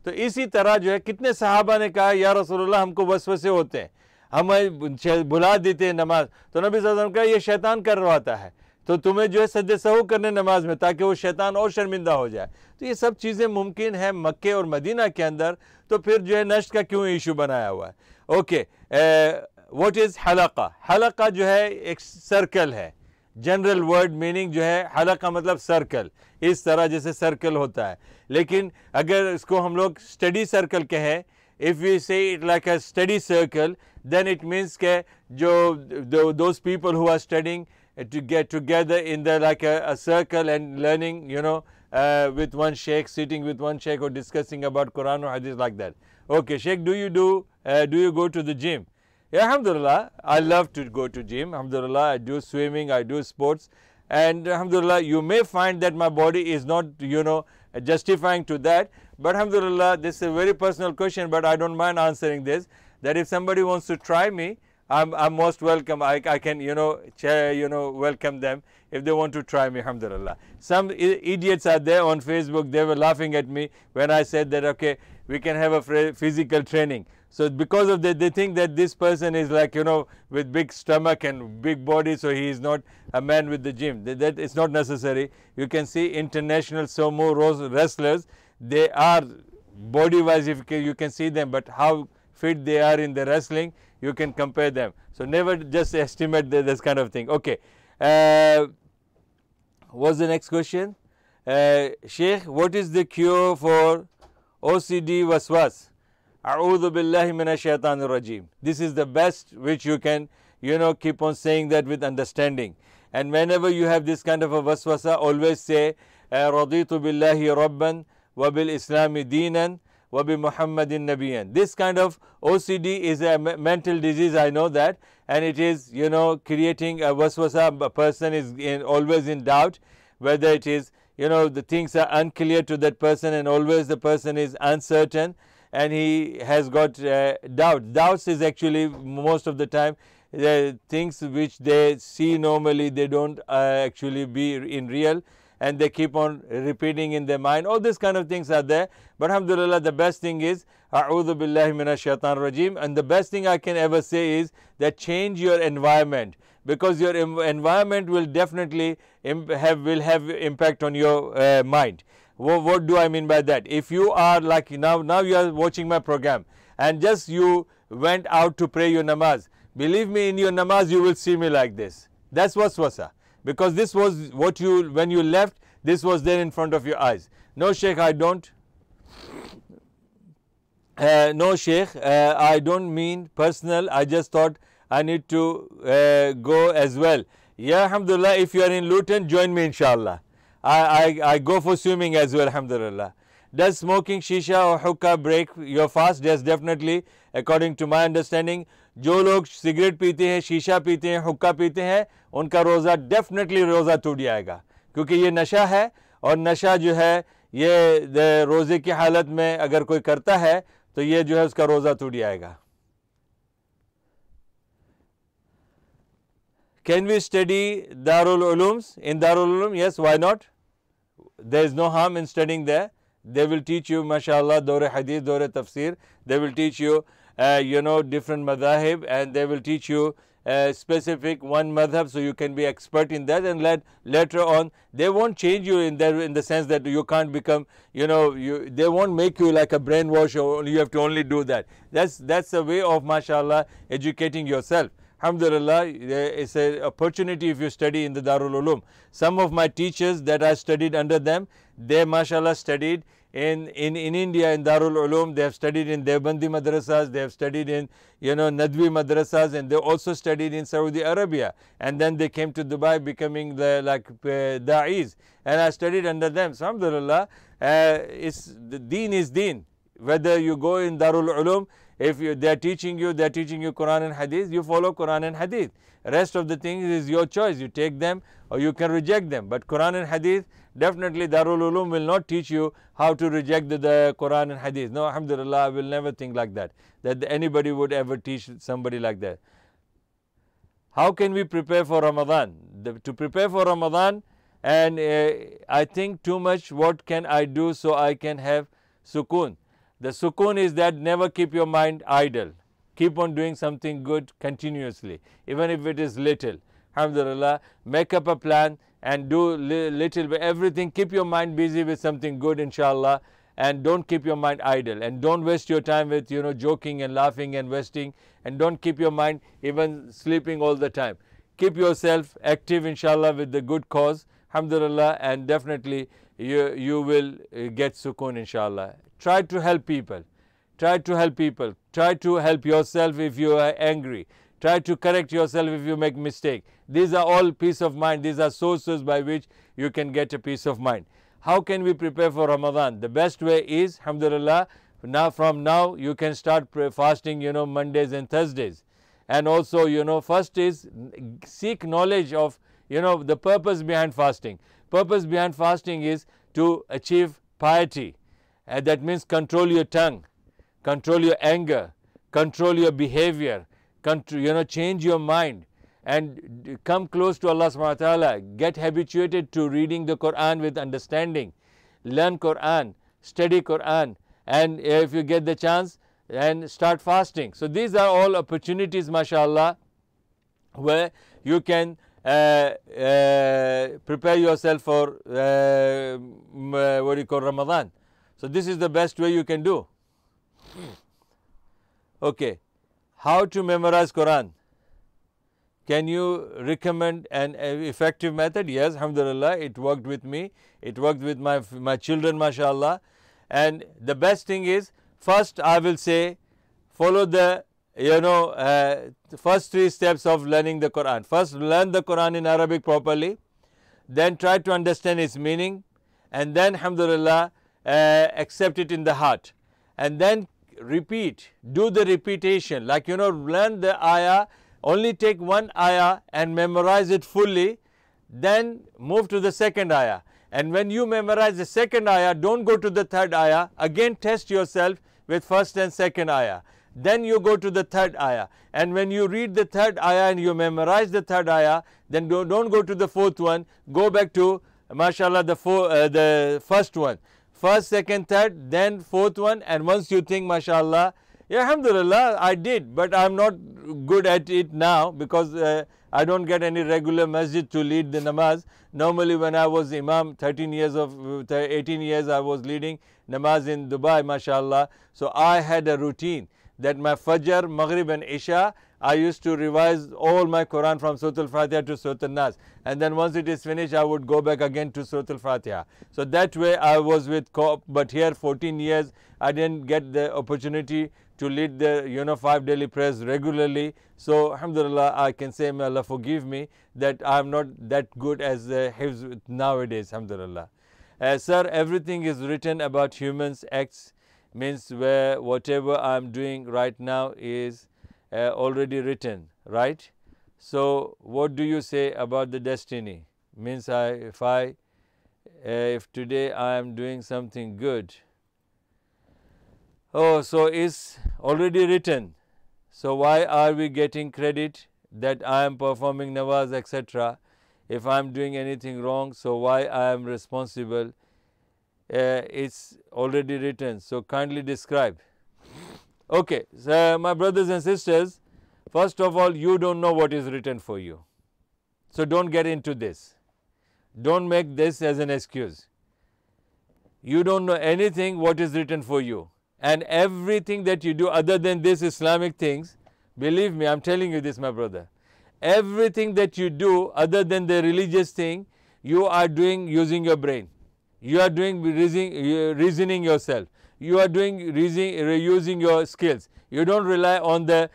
तो इसी तरह जो है कितने सहाबा ने कहा या रसूलुल्लाह हमको वसवसे होते हैं, हमें बुला देते हैं नमाज, तो नबी सल्लल्लाहु अलैहि वसल्लम कहा ये शैतान करवाता है, तो तुम्हें जो है सज्दे सहू करने नमाज में, ताकि वो शैतान और शर्मिंदा हो जाए। तो ये सब चीज़ें मुमकिन है मक्के और मदीना के अंदर, तो फिर जो है नश्त का क्यों इशू बनाया हुआ है? ओके, व्हाट इज़ हलका? हलका जो है एक सर्कल है, जनरल वर्ड मीनिंग जो है हलका मतलब सर्कल, इस तरह जैसे सर्कल होता है। लेकिन अगर इसको हम लोग स्टडी सर्कल कहें, if we say it like a study circle, then it means के जो those people who are studying to get together in the like a circle and learning, you know, with one sheikh, sitting with one sheikh or discussing about Quran or hadith like that. Okay, sheikh, do you go to the gym? Yeah, alhamdulillah, I love to go to gym. Alhamdulillah, I do swimming, I do sports, and alhamdulillah, you may find that my body is not, you know, justifying to that, but alhamdulillah, this is a very personal question, but I don't mind answering this, that if somebody wants to try me, I'm most welcome. I can, you know, welcome them if they want to try me, alhamdulillah. Some idiots are there on Facebook, they were laughing at me when I said that, okay, we can have a physical training. So because of that, they think that this person is like, you know, with big stomach and big body, so he is not a man with the gym. That is not necessary. You can see international sumo wrestlers, they are body-wise, if you can see them, but how fit they are in the wrestling, you can compare them. So never just estimate this kind of thing. Okay, what's the next question? Sheikh, what is the cure for OCD waswas? A'udhu billahi minash shaitanir rajim. This is the best which you can, you know, keep on saying that with understanding. And whenever you have this kind of a waswasa, always say raditu billahi rabban wa bil islami deenan Wabi Muhammadin Nabiyan. This kind of OCD is a mental disease, I know that, and it is, you know, creating a waswasa. A person is always in doubt whether it is, you know, the things are unclear to that person, and always the person is uncertain and he has got doubts is actually most of the time things which they see normally, they don't actually be in real, and they keep on repeating in their mind. All these kind of things are there. But alhamdulillah, the best thing is A'udhu billahi minash shaitan rajim. And the best thing I can ever say is that change your environment, because your environment will definitely will have impact on your mind. What do I mean by that? If you are like now you are watching my program and just you went out to pray your namaz, believe me, in your namaz you will see me like this. That's waswasa. Because this was what you, when you left, this was there in front of your eyes. No, Sheikh, I don't. No, Sheikh, I don't mean personal. I just thought I need to go as well. Yeah, alhamdulillah, if you are in Luton, join me, inshallah. I go for swimming as well, alhamdulillah. Does smoking shisha or hookah break your fast? Yes, definitely. According to my understanding, जो लोग cigarette पीते हैं, शीशा पीते हैं, हुक्का पीते हैं, उनका रोज़ा डेफिनेटली रोज़ा टूट जाएगा, क्योंकि ये नशा है, और नशा जो है ये रोज़े की हालत में अगर कोई करता है तो ये जो है उसका रोज़ा टूट जाएगा. Can we study Darul Ulums in Darul Ulum? Yes, why not? There is no harm in studying there. They will teach you, mashallah, Dore Hadith, Dore Tafsir. They will teach you, you know, different madhahib, and they will teach you specific one madhab, so you can be expert in that, and later on they won't change you in the sense that you can't become, you know, they won't make you like a brainwash, or you have to only do that. That's a way of, mashallah, educating yourself. Alhamdulillah, it's an opportunity if you study in the Darul Ulum. Some of my teachers that I studied under them, they mashallah studied in India in Darul Ulum. They have studied in Deobandi madrasas, they have studied in, you know, Nadwi madrasas, and they also studied in Saudi Arabia, and then they came to Dubai becoming the da'is, and I studied under them. So alhamdulillah, the deen is deen. whether you go in Darul Ulum, if they are teaching you Quran and Hadith, you follow Quran and Hadith. Rest of the things is your choice. You take them or you can reject them. But Quran and Hadith, definitely Darul Ulum will not teach you how to reject the Quran and Hadith. No, alhamdulillah, I will never think like that anybody would ever teach somebody like that. How can we prepare for Ramadan? To prepare for Ramadan, and I think too much, what can I do so I can have sukoon? The sukoon is that never keep your mind idle. Keep on doing something good continuously, even if it is little. Alhamdulillah, make up a plan and do little bit, everything. Keep your mind busy with something good, inshallah, and don't keep your mind idle. And don't waste your time with, joking and laughing and wasting. And don't keep your mind even sleeping all the time. Keep yourself active, inshallah, with the good cause. Alhamdulillah, and definitely you will get sukoon, inshallah. Try to help people. Try to help people. Try to help yourself if you are angry. Try to correct yourself if you make mistake. These are all peace of mind. These are sources by which you can get a peace of mind. How can we prepare for Ramadan? The best way is, alhamdulillah, from now you can start fasting, Mondays and Thursdays. And also, first is seek knowledge of, the purpose behind fasting. Purpose behind fasting is to achieve piety. And that means control your tongue, control your anger, control your behavior, change your mind and come close to Allah subhanahu wa ta'ala. Get habituated to reading the Quran with understanding. Learn Quran, study Quran, and if you get the chance, and start fasting. So these are all opportunities, mashallah, where you can prepare yourself for Ramadan. So this is the best way you can do. Okay, how to memorize Quran? Can you recommend an effective method? Yes, alhamdulillah, it worked with me. It worked with my children, mashallah. And the best thing is, first I will say, follow the first 3 steps of learning the Quran. First, learn the Quran in Arabic properly. Then try to understand its meaning. And then, alhamdulillah, accept it in the heart. And then repeat. Do the repetition. Like, learn the ayah. Only take one ayah and memorize it fully. Then move to the second ayah. And when you memorize the second ayah, don't go to the third ayah. Again, test yourself with first and second ayah. Then you go to the third ayah. And when you read the third ayah and you memorize the third ayah, then don't go to the fourth one. Go back to, mashallah, the first one. First, second, third, then fourth one. And once you think, mashallah, yeah, alhamdulillah, I did, but I'm not good at it now because I don't get any regular masjid to lead the namaz. Normally when I was Imam, 18 years I was leading namaz in Dubai, mashallah. So I had a routine that my Fajr, Maghrib and Isha, I used to revise all my Quran from Surah Al-Fatiha to Surah Al-Nas. And then once it is finished, I would go back again to Surah Al-Fatiha. So that way I was with Co-op, but here 14 years, I didn't get the opportunity to lead the 5 daily prayers regularly. So alhamdulillah, I can say, may Allah forgive me that I am not that good as Hifz nowadays, alhamdulillah. Sir, everything is written about humans' acts, means where whatever I am doing right now is already written, right? So what do you say about the destiny? Means if today I am doing something good, oh, so it's already written. So why are we getting credit that I am performing nawaz, etc.? If I am doing anything wrong, so why I am responsible? It's already written. So kindly describe. Okay, so my brothers and sisters, first of all, you don't know what is written for you. So don't get into this. Don't make this as an excuse. You don't know anything what is written for you. And everything that you do other than this Islamic things, believe me, I'm telling you this, my brother. Everything that you do other than the religious thing, you are doing using your brain. You are doing reasoning yourself. You are doing using your skills. You don't rely on the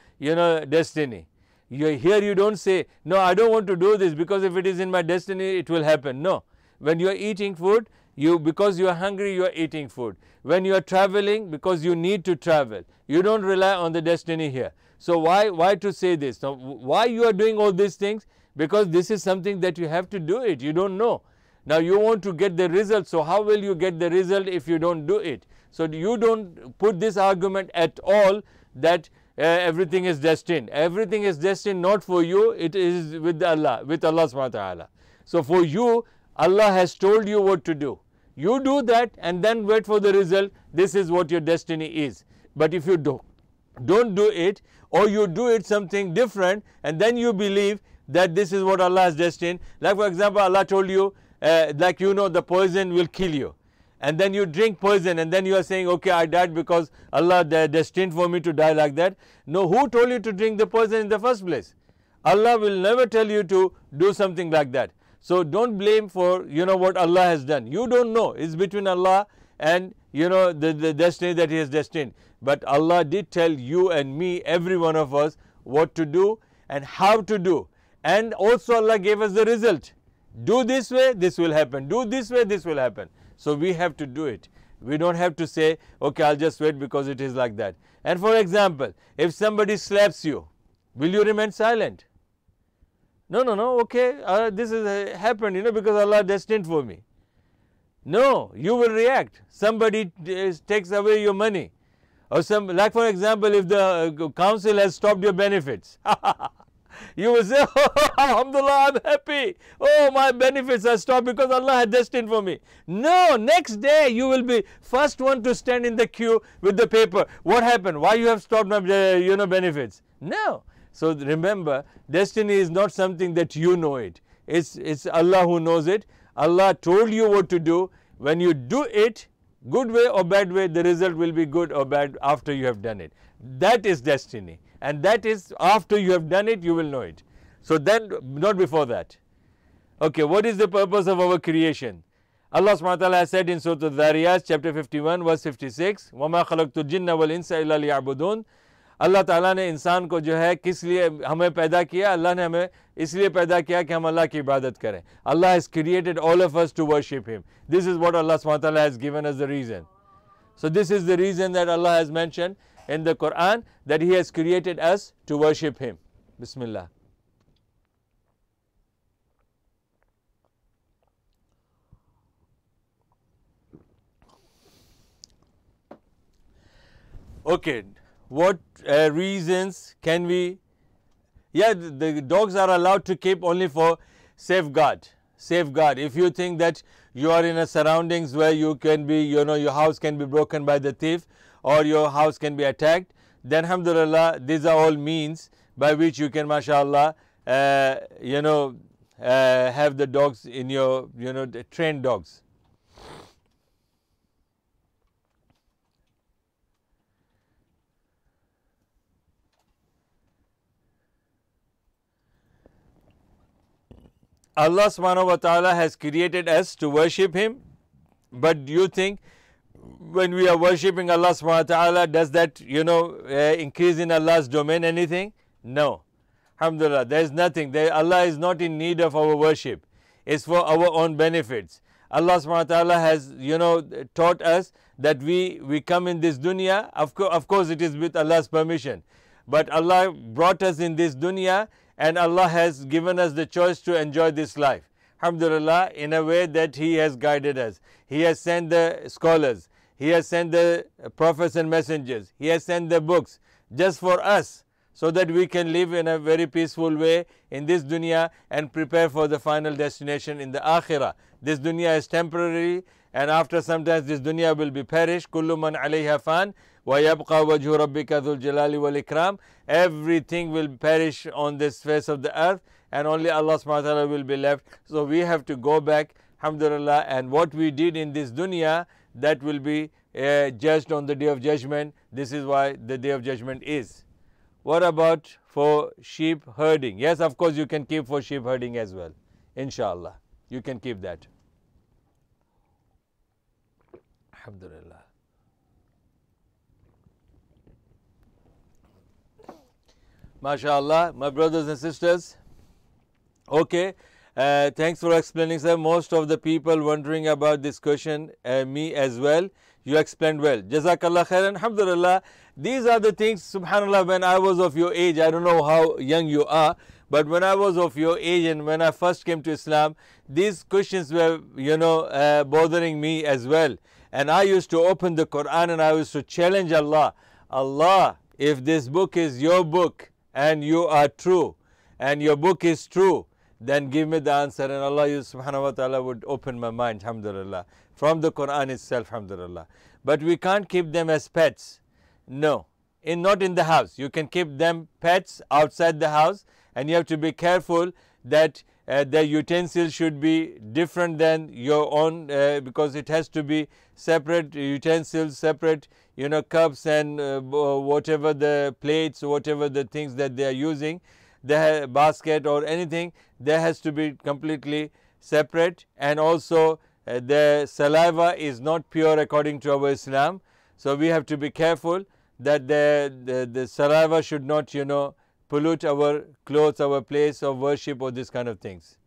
destiny. Here you don't say, no, I don't want to do this because if it is in my destiny, it will happen. No. When you are eating food, Because you are hungry, you are eating food. When you are traveling, because you need to travel. You don't rely on the destiny here. So why to say this? Now, why you are doing all these things? Because this is something that you have to do it. You don't know. Now you want to get the result. So how will you get the result if you don't do it? So you don't put this argument at all that everything is destined. Everything is destined not for you. It is with Allah subhanahu wa ta'ala. So for you, Allah has told you what to do. You do that and then wait for the result. This is what your destiny is. But if you don't do it, or you do it something different, and then you believe that this is what Allah has destined. Like for example, Allah told you, like the poison will kill you. And then you drink poison and then you are saying, okay, I died because Allah destined for me to die like that. No, who told you to drink the poison in the first place? Allah will never tell you to do something like that. So don't blame for what Allah has done. You don't know. It's between Allah and the destiny that He has destined. But Allah did tell you and me, every one of us, what to do and how to do. And also Allah gave us the result. Do this way, this will happen. Do this way, this will happen. So we have to do it. We don't have to say, okay, I'll just wait because it is like that. And for example, if somebody slaps you, will you remain silent? No, okay, this has happened, because Allah destined for me. No, you will react. Somebody takes away your money. Or like for example, if the council has stopped your benefits, you will say, oh, Alhamdulillah, I'm happy. Oh, my benefits are stopped because Allah had destined for me. No, next day you will be first one to stand in the queue with the paper. What happened? Why you have stopped my benefits? No. So remember, destiny is not something that you know it. It's Allah who knows it. Allah told you what to do. When you do it, good way or bad way, the result will be good or bad after you have done it. That is destiny. And that is after you have done it, you will know it. So then, not before that. Okay, what is the purpose of our creation? Allah subhanahu wa ta'ala has said in Surah Al-Dhariyat, chapter 51, verse 56, وَمَا خَلَقْتُ الْجِنَّ وَالْإِنسَ إِلَّا لِيَعْبُدُونَ. अल्लाह ताला ने इंसान को जो है किस लिए हमें पैदा किया? अल्लाह ने हमें इसलिए पैदा किया कि हम अल्लाह की इबादत करें. Allah has created all of us to worship Him. This is what Allah subhanahu wa ta'ala has given us the reason. So this is the reason that Allah has mentioned in the Quran, that He has created us to worship Him. Bismillah. Okay. What reasons can we? Yeah, the dogs are allowed to keep only for safeguard. If you think that you are in a surroundings where you can be, your house can be broken by the thief or your house can be attacked, then alhamdulillah, these are all means by which you can, mashallah, have the dogs in your, trained dogs. Allah subhanahu wa ta'ala has created us to worship Him, but do you think when we are worshipping Allah subhanahu wa ta'ala, does that, increase in Allah's domain anything? No. Alhamdulillah, there is nothing. Allah is not in need of our worship. It's for our own benefits. Allah subhanahu wa ta'ala has, taught us that we come in this dunya. Of course, it is with Allah's permission. But Allah brought us in this dunya, and Allah has given us the choice to enjoy this life. Alhamdulillah, in a way that He has guided us. He has sent the scholars. He has sent the prophets and messengers. He has sent the books just for us, so that we can live in a very peaceful way in this dunya and prepare for the final destination in the akhirah. This dunya is temporary, and after sometimes this dunya will be perished. Kullu man alayha fan wa yabqa wajhu rabbika dhul jalali wal ikram. Everything will perish on this face of the earth, and only Allah subhanahu wa ta'ala will be left. So we have to go back, alhamdulillah, and what we did in this dunya, that will be judged on the day of judgment. This is why the day of judgment is. What about for sheep herding? Yes, of course you can keep for sheep herding as well. Inshallah, you can keep that. Alhamdulillah. MashaAllah, my brothers and sisters. Okay, Thanks for explaining, sir. Most of the people wondering about this question, me as well. You explained well. Jazakallah khairan. Alhamdulillah. These are the things, subhanallah, when I was of your age, I don't know how young you are, but when I was of your age and when I first came to Islam, these questions were, bothering me as well. And I used to open the Quran and I used to challenge Allah. Allah, if this book is your book and you are true and your book is true, then give me the answer. And Allah subhanahu wa ta'ala would open my mind, alhamdulillah, from the Quran itself, alhamdulillah. But we can't keep them as pets. No, not in the house. You can keep them pets outside the house, and you have to be careful that the utensils should be different than your own, because it has to be separate utensils, separate cups and whatever the plates, whatever the things that they are using, the basket or anything, there has to be completely separate. And also the saliva is not pure according to our Islam, so we have to be careful that the saliva should not pollute our clothes, our place of worship, or this kind of things.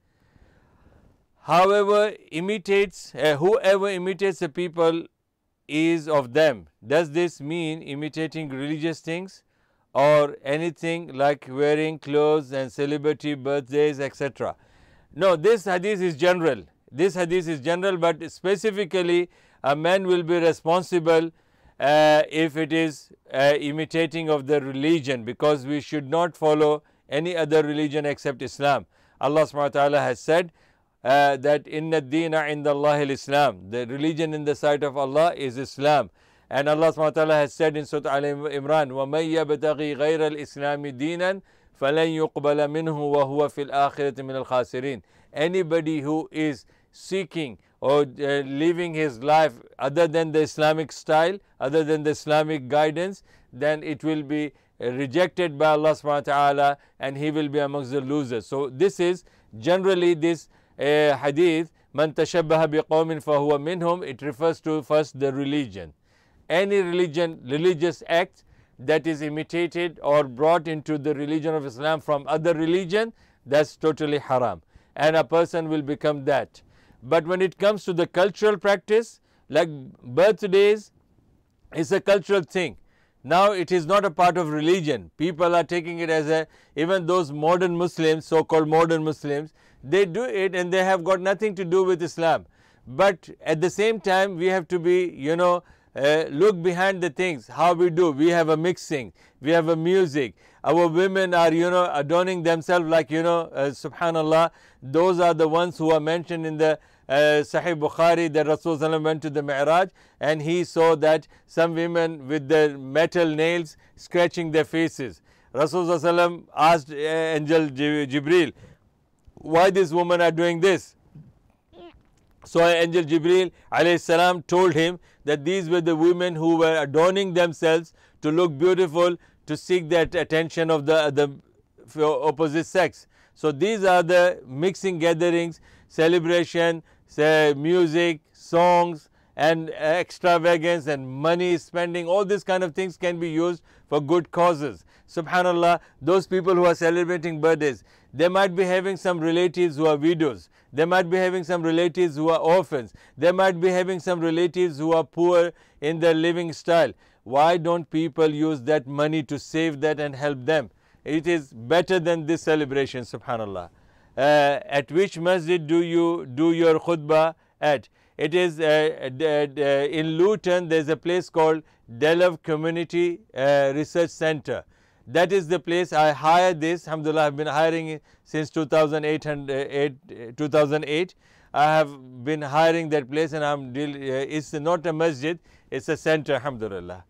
However, whoever imitates the people is of them. Does this mean imitating religious things or anything like wearing clothes and celebrity birthdays, etc.? No, this hadith is general. This hadith is general, but specifically a man will be responsible if it is imitating of the religion, because we should not follow any other religion except Islam. Allah subhanahu wa ta'ala has said that inna ad-deena inda Allahi al-Islam, the religion in the sight of Allah is Islam. And Allah subhanahu wa ta'ala has said in Surah Al-Imran, وَمَنْ يَبْتَغِي غَيْرَ الْإِسْلَامِ دِينًا فَلَنْ يُقْبَلَ مِنْهُ وَهُوَ فِي الْآخِرَةِ مِنَ الْخَاسِرِينَ. Anybody who is seeking or living his life other than the Islamic style, other than the Islamic guidance, then it will be rejected by Allah subhanahu wa ta'ala and he will be amongst the losers. So this is generally this hadith, man tashabbaha biqawmin fahuwa minhum. It refers to first the religion. Any religious act that is imitated or brought into the religion of Islam from other religion, that's totally haram, and a person will become that. But when it comes to the cultural practice, like birthdays, it's a cultural thing. Now it is not a part of religion. People are taking it as even those modern Muslims, so-called modern Muslims, they do it and they have got nothing to do with Islam. But at the same time, we have to be, look behind the things, how we do. We have a mixing, we have a music. Our women are, adorning themselves like, subhanallah, those are the ones who are mentioned in the Sahih Bukhari, that Rasulullah went to the Mi'raj and he saw that some women with their metal nails scratching their faces. Rasulullah asked Angel Jibreel, why these women are doing this? So Angel Jibreel alayhi salam told him that these were the women who were adorning themselves to look beautiful, to seek that attention of the opposite sex. So these are the mixing gatherings, celebration, music, songs, and extravagance and money spending. All these kind of things can be used for good causes. Subhanallah, those people who are celebrating birthdays, they might be having some relatives who are widows. They might be having some relatives who are orphans. They might be having some relatives who are poor in their living style. Why don't people use that money to save that and help them? It is better than this celebration, subhanallah. At which masjid do you do your khutbah at? It is in Luton. There is a place called Darwah Community Research Center. That is the place I hired this. Alhamdulillah, I have been hiring it since 2008. I have been hiring that place, and it's not a masjid, it's a center, alhamdulillah.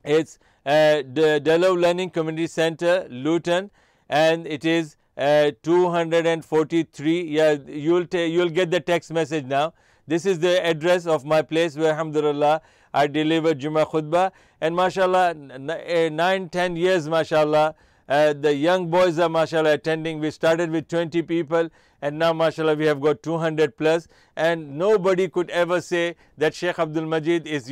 It's the Darwah Learning Community Center, Luton, and it is 243. Yeah, you'll get the text message now. This is the address of my place where, alhamdulillah, I deliver Jummah khutbah, and mashallah, 9-10 years, mashallah, The young boys are mashallah attending. We started with 20 people and now mashallah we have got 200 plus, and nobody could ever say that Shaikh Abdul Majid is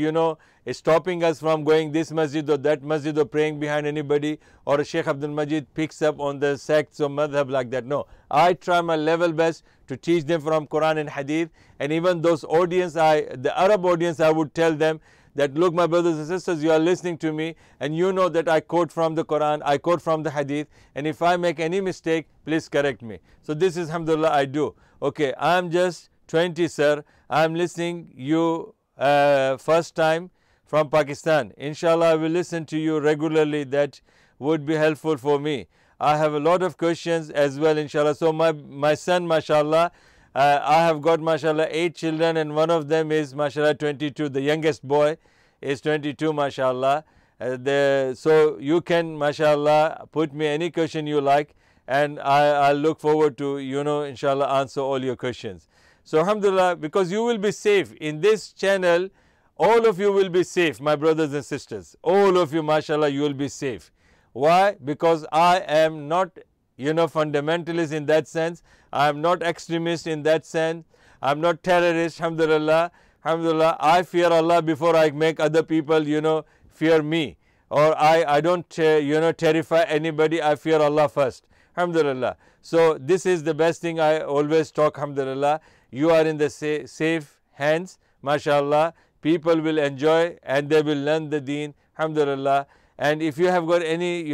is stopping us from going this masjid or that masjid or praying behind anybody, or Shaikh Abdul Majid picks up on the sects or madhab like that. No, I try my level best to teach them from Quran and Hadith, and even those audience, the Arab audience, I would tell them that look, my brothers and sisters, you are listening to me and you know that I quote from the Quran, I quote from the Hadith, and if I make any mistake, please correct me. So this is alhamdulillah I do. Okay, I am just 20 sir, I am listening you first time from Pakistan. Inshallah I will listen to you regularly, that would be helpful for me. I have a lot of questions as well inshallah. So my son mashallah, I have got mashallah 8 children and one of them is mashallah 22. The youngest boy is 22 mashallah. So you can mashallah put me any question you like, and I look forward to inshallah answer all your questions. So alhamdulillah, because you will be safe in this channel, all of you will be safe, my brothers and sisters. All of you mashallah, you will be safe. Why? Because I am not fundamentalist in that sense. I am not extremist in that sense. I am not terrorist. Alhamdulillah. Alhamdulillah. I fear Allah before I make other people fear me, or I don't terrify anybody. I fear Allah first. Alhamdulillah. So this is the best thing I always talk. Alhamdulillah. You are in the safe hands. MashaAllah. People will enjoy and they will learn the deen. Alhamdulillah. And if you have got any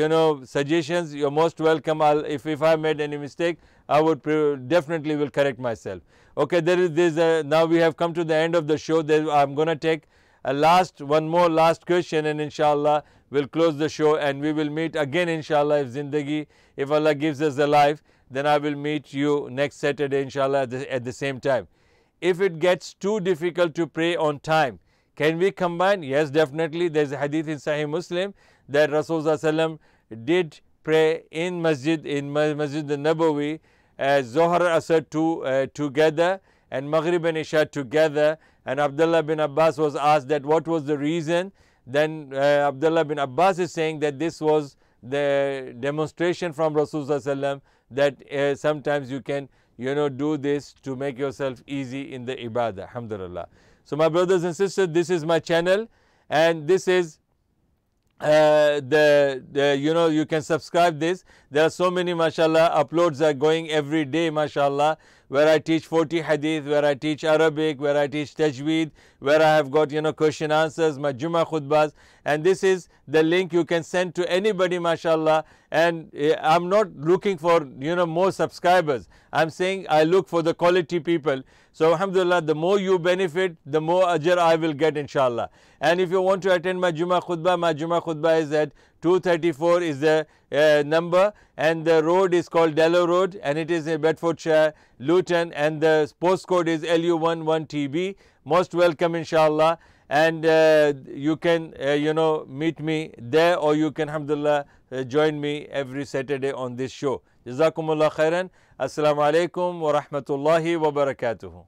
suggestions, you're most welcome. If I made any mistake, I would definitely will correct myself. Okay, now we have come to the end of the show. I'm going to take one more last question, and inshallah we'll close the show and we will meet again inshallah if Allah gives us a life, then I will meet you next Saturday inshallah at the same time. If it gets too difficult to pray on time, can we combine? Yes, definitely. There is a hadith in Sahih Muslim that Rasulullah did pray in Masjid al-Nabawi, Zohar Asr together and Maghrib and Isha together. And Abdullah bin Abbas was asked that what was the reason. Then Abdullah bin Abbas is saying that this was the demonstration from Rasulullah that sometimes you can do this to make yourself easy in the ibadah. Alhamdulillah. So my brothers and sisters, this is my channel, and this is you can subscribe this. There are so many mashallah uploads are going every day mashallah, where I teach 40 hadith, where I teach Arabic, where I teach tajweed, where I have got question answers, my Jummah khutbahs, and this is the link you can send to anybody mashallah. And I'm not looking for more subscribers. I'm saying I look for the quality people. So alhamdulillah, the more you benefit, the more ajr I will get inshallah. And if you want to attend my Jummah khutbah is at 234 is the number, and the road is called Dello Road, and it is in Bedfordshire, Luton, and the postcode is LU11TB. Most welcome inshallah. And you can meet me there, or you can alhamdulillah join me every Saturday on this show. Jazakumullah khairan. Assalamu alaikum wa rahmatullahi wa barakatuhu.